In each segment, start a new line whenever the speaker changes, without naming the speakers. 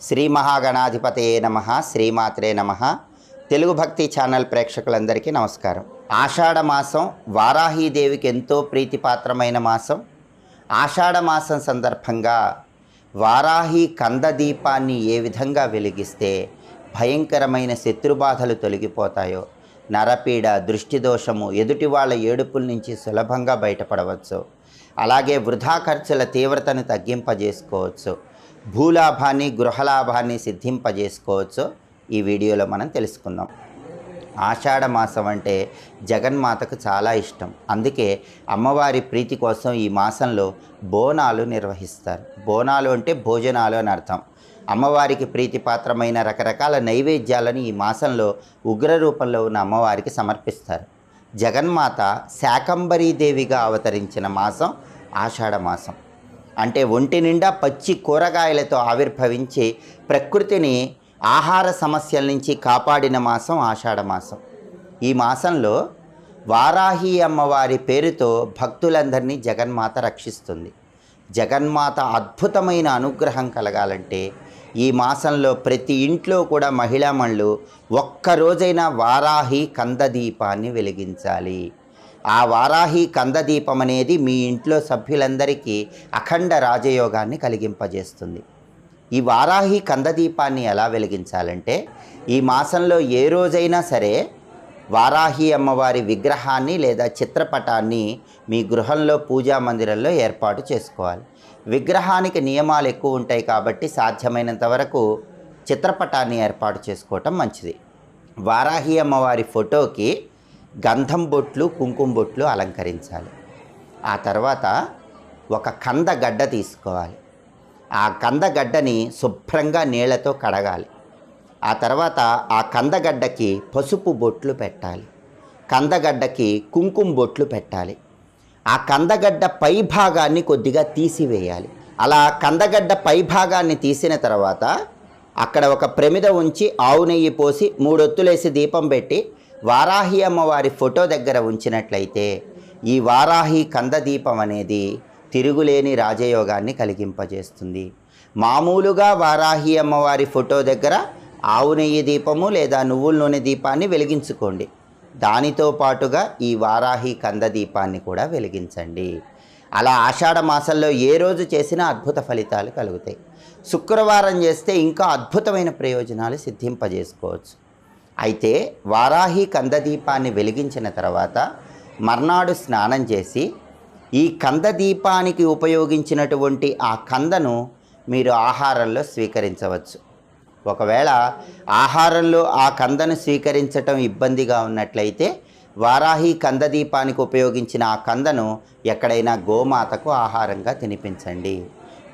శ్రీ మహాగణాధిపతయే నమః, శ్రీమాత్రే నమః. తెలుగు భక్తి ఛానల్ ప్రేక్షకులందరికీ నమస్కారం. ఆషాఢ మాసం వారాహీదేవికి ఎంతో ప్రీతిపాత్రమైన మాసం. ఆషాఢ మాసం సందర్భంగా వారాహి కంద దీపాన్ని ఏ విధంగా వెలిగిస్తే భయంకరమైన శత్రుబాధలు తొలగిపోతాయో, నరపీడ, దృష్టిదోషము, ఎదుటి వాళ్ళ ఏడుపుల నుంచి సులభంగా బయటపడవచ్చు, అలాగే వృధా ఖర్చుల తీవ్రతను తగ్గింపజేసుకోవచ్చు, భూలాభాన్ని గృహలాభాన్ని సిద్ధింపజేసుకోవచ్చు. ఈ వీడియోలో మనం తెలుసుకుందాం. ఆషాఢ మాసం అంటే జగన్మాతకు చాలా ఇష్టం. అందుకే అమ్మవారి ప్రీతి కోసం ఈ మాసంలో బోనాలు నిర్వహిస్తారు. బోనాలు అంటే భోజనాలు అని అర్థం. అమ్మవారికి ప్రీతిపాత్రమైన రకరకాల నైవేద్యాలను ఈ మాసంలో ఉగ్ర రూపంలో ఉన్న అమ్మవారికి సమర్పిస్తారు. జగన్మాత శాకంబరీదేవిగా అవతరించిన మాసం ఆషాఢ మాసం. అంటే ఒంటి నిండా పచ్చి కూరగాయలతో ఆవిర్భవించి ప్రకృతిని ఆహార సమస్యల నుంచి కాపాడిన మాసం ఆషాఢ మాసం. ఈ మాసంలో వారాహి అమ్మవారి పేరుతో భక్తులందరినీ జగన్మాత రక్షిస్తుంది. జగన్మాత అద్భుతమైన అనుగ్రహం కలగాలంటే ఈ మాసంలో ప్రతి ఇంట్లో కూడా మహిళామణులు ఒక్కరోజైనా వారాహి కందదీపాన్ని వెలిగించాలి. ఆ వారాహి కందదీపం అనేది మీ ఇంట్లో సభ్యులందరికీ అఖండ రాజయోగాన్ని కలిగింపజేస్తుంది. ఈ వారాహి కందదీపాన్ని ఎలా వెలిగించాలంటే ఈ మాసంలో ఏ రోజైనా సరే వారాహి అమ్మవారి విగ్రహాన్ని లేదా చిత్రపటాన్ని మీ గృహంలో పూజా మందిరంలో ఏర్పాటు చేసుకోవాలి. విగ్రహానికి నియమాలు ఎక్కువ ఉంటాయి కాబట్టి సాధ్యమైనంత వరకు చిత్రపటాన్ని ఏర్పాటు చేసుకోవటం మంచిది. వారాహి అమ్మవారి ఫోటోకి గంధం బొట్లు, కుంకుమ బొట్లు అలంకరించాలి. ఆ తర్వాత ఒక కందగడ్డ తీసుకోవాలి. ఆ కందగడ్డని శుభ్రంగా నీళ్లతో కడగాలి. ఆ తర్వాత ఆ కందగడ్డకి పసుపు బొట్లు పెట్టాలి. కందగడ్డకి కుంకుమ బొట్లు పెట్టాలి. ఆ కందగడ్డ పై భాగాన్ని కొద్దిగా తీసివేయాలి. అలా కందగడ్డ పై భాగాన్ని తీసిన తర్వాత అక్కడ ఒక ప్రమిద ఉంచి ఆవు నెయ్యి పోసి 3 ఒత్తులేసి దీపం పెట్టి వారాహి అమ్మవారి ఫోటో దగ్గర ఉంచినట్లయితే ఈ వారాహి కందదీపం అనేది తిరుగులేని రాజయోగాన్ని కలిగింపజేస్తుంది. మామూలుగా వారాహి అమ్మవారి ఫోటో దగ్గర ఆవు నెయ్యి దీపము లేదా నువ్వుల నూనె దీపాన్ని వెలిగించుకోండి. దానితో పాటుగా ఈ వారాహి కందదీపాన్ని కూడా వెలిగించండి. అలా ఆషాఢ మాసంలో ఏ రోజు చేసినా అద్భుత ఫలితాలు కలుగుతాయి. శుక్రవారం చేస్తే ఇంకా అద్భుతమైన ప్రయోజనాలు సిద్ధింపజేసుకోవచ్చు. అయితే వారాహి కందదీపాన్ని వెలిగించిన తర్వాత మర్నాడు స్నానం చేసి ఈ కందదీపానికి ఉపయోగించినటువంటి ఆ కందను మీరు ఆహారంలో స్వీకరించవచ్చు. ఒకవేళ ఆహారంలో ఆ కందను స్వీకరించటం ఇబ్బందిగా ఉన్నట్లయితే వారాహి కందదీపానికి ఉపయోగించిన ఆ కందను ఎక్కడైనా గోమాతకు ఆహారంగా తినిపించండి.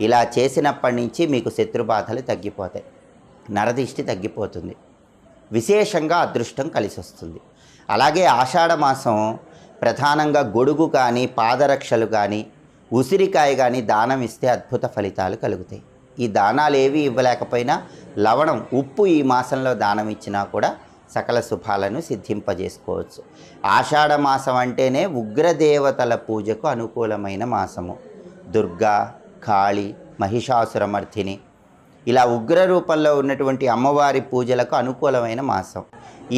ఇలా చేసినప్పటి నుంచి మీకు శత్రుబాధలు తగ్గిపోతాయి, నరదిష్టి తగ్గిపోతుంది, విశేషంగా అదృష్టం కలిసి వస్తుంది. అలాగే ఆషాఢ మాసం ప్రధానంగా గొడుగు కానీ, పాదరక్షలు కానీ, ఉసిరికాయ కానీ దానం ఇస్తే అద్భుత ఫలితాలు కలుగుతాయి. ఈ దానాలు ఏవి ఇవ్వలేకపోయినా లవణం, ఉప్పు ఈ మాసంలో దానం ఇచ్చినా కూడా సకల శుభాలను సిద్ధింపజేసుకోవచ్చు. ఆషాఢ మాసం అంటేనే ఉగ్రదేవతల పూజకు అనుకూలమైన మాసము. దుర్గా, కాళి, మహిషాసురమర్ధిని ఇలా ఉగ్ర రూపంలో ఉన్నటువంటి అమ్మవారి పూజలకు అనుకూలమైన మాసం.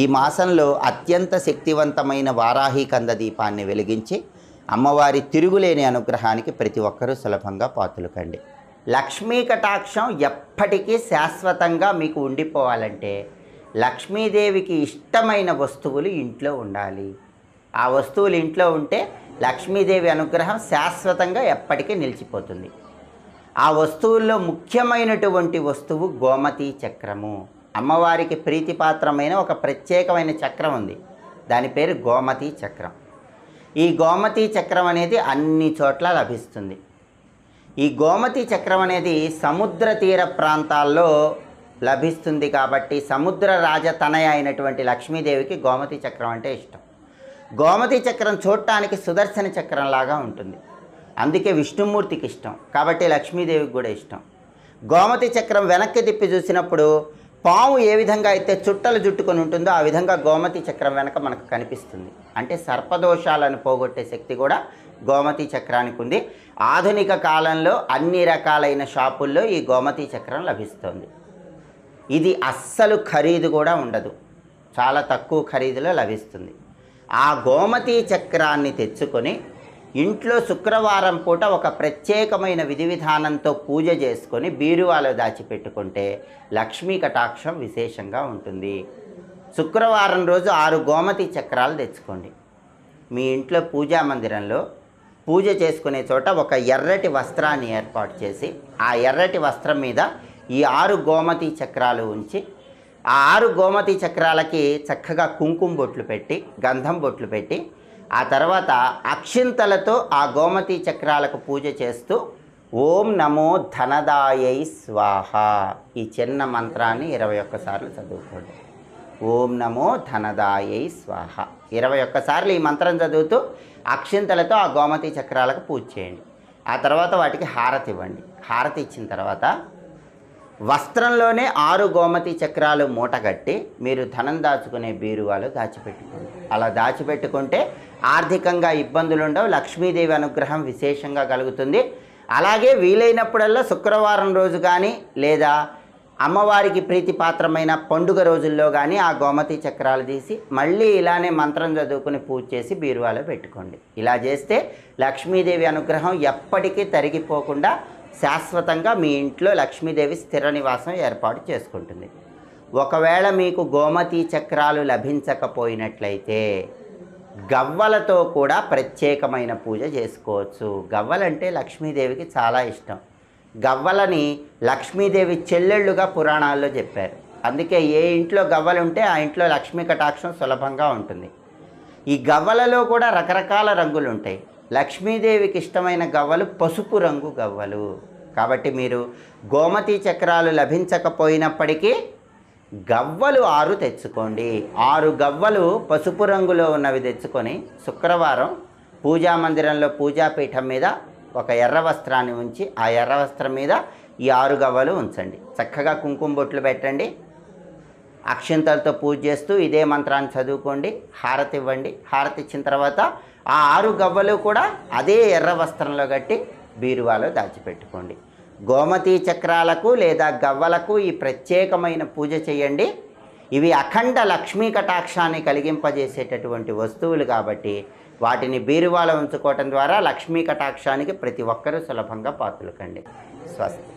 ఈ మాసంలో అత్యంత శక్తివంతమైన వారాహి కందదీపాన్ని వెలిగించి అమ్మవారి తిరుగులేని అనుగ్రహానికి ప్రతి ఒక్కరూ సులభంగా పాత్రుకండి. లక్ష్మీ కటాక్షం ఎప్పటికీ శాశ్వతంగా మీకు ఉండిపోవాలంటే లక్ష్మీదేవికి ఇష్టమైన వస్తువులు ఇంట్లో ఉండాలి. ఆ వస్తువులు ఇంట్లో ఉంటే లక్ష్మీదేవి అనుగ్రహం శాశ్వతంగా ఎప్పటికీ నిలిచిపోతుంది. ఆ వస్తువుల్లో ముఖ్యమైనటువంటి వస్తువు గోమతి చక్రము. అమ్మవారికి ప్రీతిపాత్రమైన ఒక ప్రత్యేకమైన చక్రం ఉంది. దాని పేరు గోమతి చక్రం. ఈ గోమతి చక్రం అనేది అన్ని చోట్ల లభిస్తుంది. ఈ గోమతి చక్రం అనేది సముద్ర తీర ప్రాంతాల్లో లభిస్తుంది కాబట్టి సముద్ర రాజతనయ అయినటువంటి లక్ష్మీదేవికి గోమతి చక్రం అంటే ఇష్టం. గోమతి చక్రం చూడటానికి సుదర్శన చక్రం లాగా ఉంటుంది. అందుకే విష్ణుమూర్తికి ఇష్టం, కాబట్టి లక్ష్మీదేవికి కూడా ఇష్టం. గోమతి చక్రం వెనక్కి తిప్పి చూసినప్పుడు పాము ఏ విధంగా అయితే చుట్టలు జుట్టుకొని ఉంటుందో ఆ విధంగా గోమతి చక్రం వెనక మనకు కనిపిస్తుంది. అంటే సర్పదోషాలను పోగొట్టే శక్తి కూడా గోమతి చక్రానికి ఉంది. ఆధునిక కాలంలో అన్ని రకాలైన షాపుల్లో ఈ గోమతి చక్రం లభిస్తుంది. ఇది అస్సలు ఖరీదు కూడా ఉండదు, చాలా తక్కువ ఖరీదులో లభిస్తుంది. ఆ గోమతీ చక్రాన్ని తెచ్చుకొని ఇంట్లో శుక్రవారం పూట ఒక ప్రత్యేకమైన విధి విధానంతో పూజ చేసుకొని బీరువాలో దాచిపెట్టుకుంటే లక్ష్మీ కటాక్షం విశేషంగా ఉంటుంది. శుక్రవారం రోజు 6 గోమతీ చక్రాలు తెచ్చుకోండి. మీ ఇంట్లో పూజా మందిరంలో పూజ చేసుకునే చోట ఒక ఎర్రటి వస్త్రాన్ని ఏర్పాటు చేసి ఆ ఎర్రటి వస్త్రం మీద ఈ 6 గోమతీ చక్రాలు ఉంచి ఆ 6 గోమతీ చక్రాలకి చక్కగా కుంకుమ బొట్లు పెట్టి గంధం బొట్లు పెట్టి ఆ తర్వాత అక్షింతలతో ఆ గోమతీ చక్రాలకు పూజ చేస్తూ ఓం నమో ధనదాయై స్వాహ ఈ చిన్న మంత్రాన్ని 21 సార్లు చదువుకోండి. ఓం నమో ధనదాయై స్వాహ 21 సార్లు ఈ మంత్రం చదువుతూ అక్షింతలతో ఆ గోమతీ చక్రాలకు పూజ చేయండి. ఆ తర్వాత వాటికి హారతి ఇవ్వండి. హారతి ఇచ్చిన తర్వాత వస్త్రంలోనే 6 గోమతీ చక్రాలు మూటగట్టి మీరు ధనం దాచుకునే బీరువాలో దాచిపెట్టుకోండి. అలా దాచిపెట్టుకుంటే ఆర్థికంగా ఇబ్బందులు ఉండవు, లక్ష్మీదేవి అనుగ్రహం విశేషంగా కలుగుతుంది. అలాగే వీలైనప్పుడల్లా శుక్రవారం రోజు కానీ లేదా అమ్మవారికి ప్రీతిపాత్రమైన పండుగ రోజుల్లో కానీ ఆ గోమతీ చక్రాలు తీసి మళ్ళీ ఇలానే మంత్రం చదువుకుని పూజ చేసి బీరువాలో పెట్టుకోండి. ఇలా చేస్తే లక్ష్మీదేవి అనుగ్రహం ఎప్పటికీ తరిగిపోకుండా శాశ్వతంగా మీ ఇంట్లో లక్ష్మీదేవి స్థిర నివాసం ఏర్పాటు చేసుకుంటుంది. ఒకవేళ మీకు గోమతీ చక్రాలు లభించకపోయినట్లయితే గవ్వలతో కూడా ప్రత్యేకమైన పూజ చేసుకోవచ్చు. గవ్వలంటే లక్ష్మీదేవికి చాలా ఇష్టం. గవ్వలని లక్ష్మీదేవి చెల్లెళ్ళుగా పురాణాల్లో చెప్పారు. అందుకే ఏ ఇంట్లో గవ్వలు ఉంటే ఆ ఇంట్లో లక్ష్మీ కటాక్షం సులభంగా ఉంటుంది. ఈ గవ్వలలో కూడా రకరకాల రంగులు ఉంటాయి. లక్ష్మీదేవికి ఇష్టమైన గవ్వలు పసుపు రంగు గవ్వలు. కాబట్టి మీరు గోమతీ చక్రాలు లభించకపోయినప్పటికీ గవ్వలు 6 తెచ్చుకోండి. 6 గవ్వలు పసుపు రంగులో ఉన్నవి తెచ్చుకొని శుక్రవారం పూజా మందిరంలో పూజాపీఠం మీద ఒక ఎర్ర వస్త్రాన్ని ఉంచి ఆ ఎర్ర వస్త్రం మీద ఈ 6 గవ్వలు ఉంచండి. చక్కగా కుంకుమ బొట్లు పెట్టండి. అక్షింతలతో పూజ చేస్తూ ఇదే మంత్రాన్ని చదువుకోండి. హారతి ఇవ్వండి. హారతి ఇచ్చిన తర్వాత ఆ 6 గవ్వలు కూడా అదే ఎర్ర వస్త్రంలో కట్టి బీరువాలో దాచిపెట్టుకోండి. గోమతీ చక్రాలకు లేదా గవ్వలకు ఈ ప్రత్యేకమైన పూజ చేయండి. ఇవి అఖండ లక్ష్మీ కటాక్షాన్ని కలిగింపజేసేటటువంటి వస్తువులు కాబట్టి వాటిని బీరువాలో ఉంచుకోవటం ద్వారా లక్ష్మీ కటాక్షానికి ప్రతి ఒక్కరూ సులభంగా పాత్రలు కండి. స్వస్తి.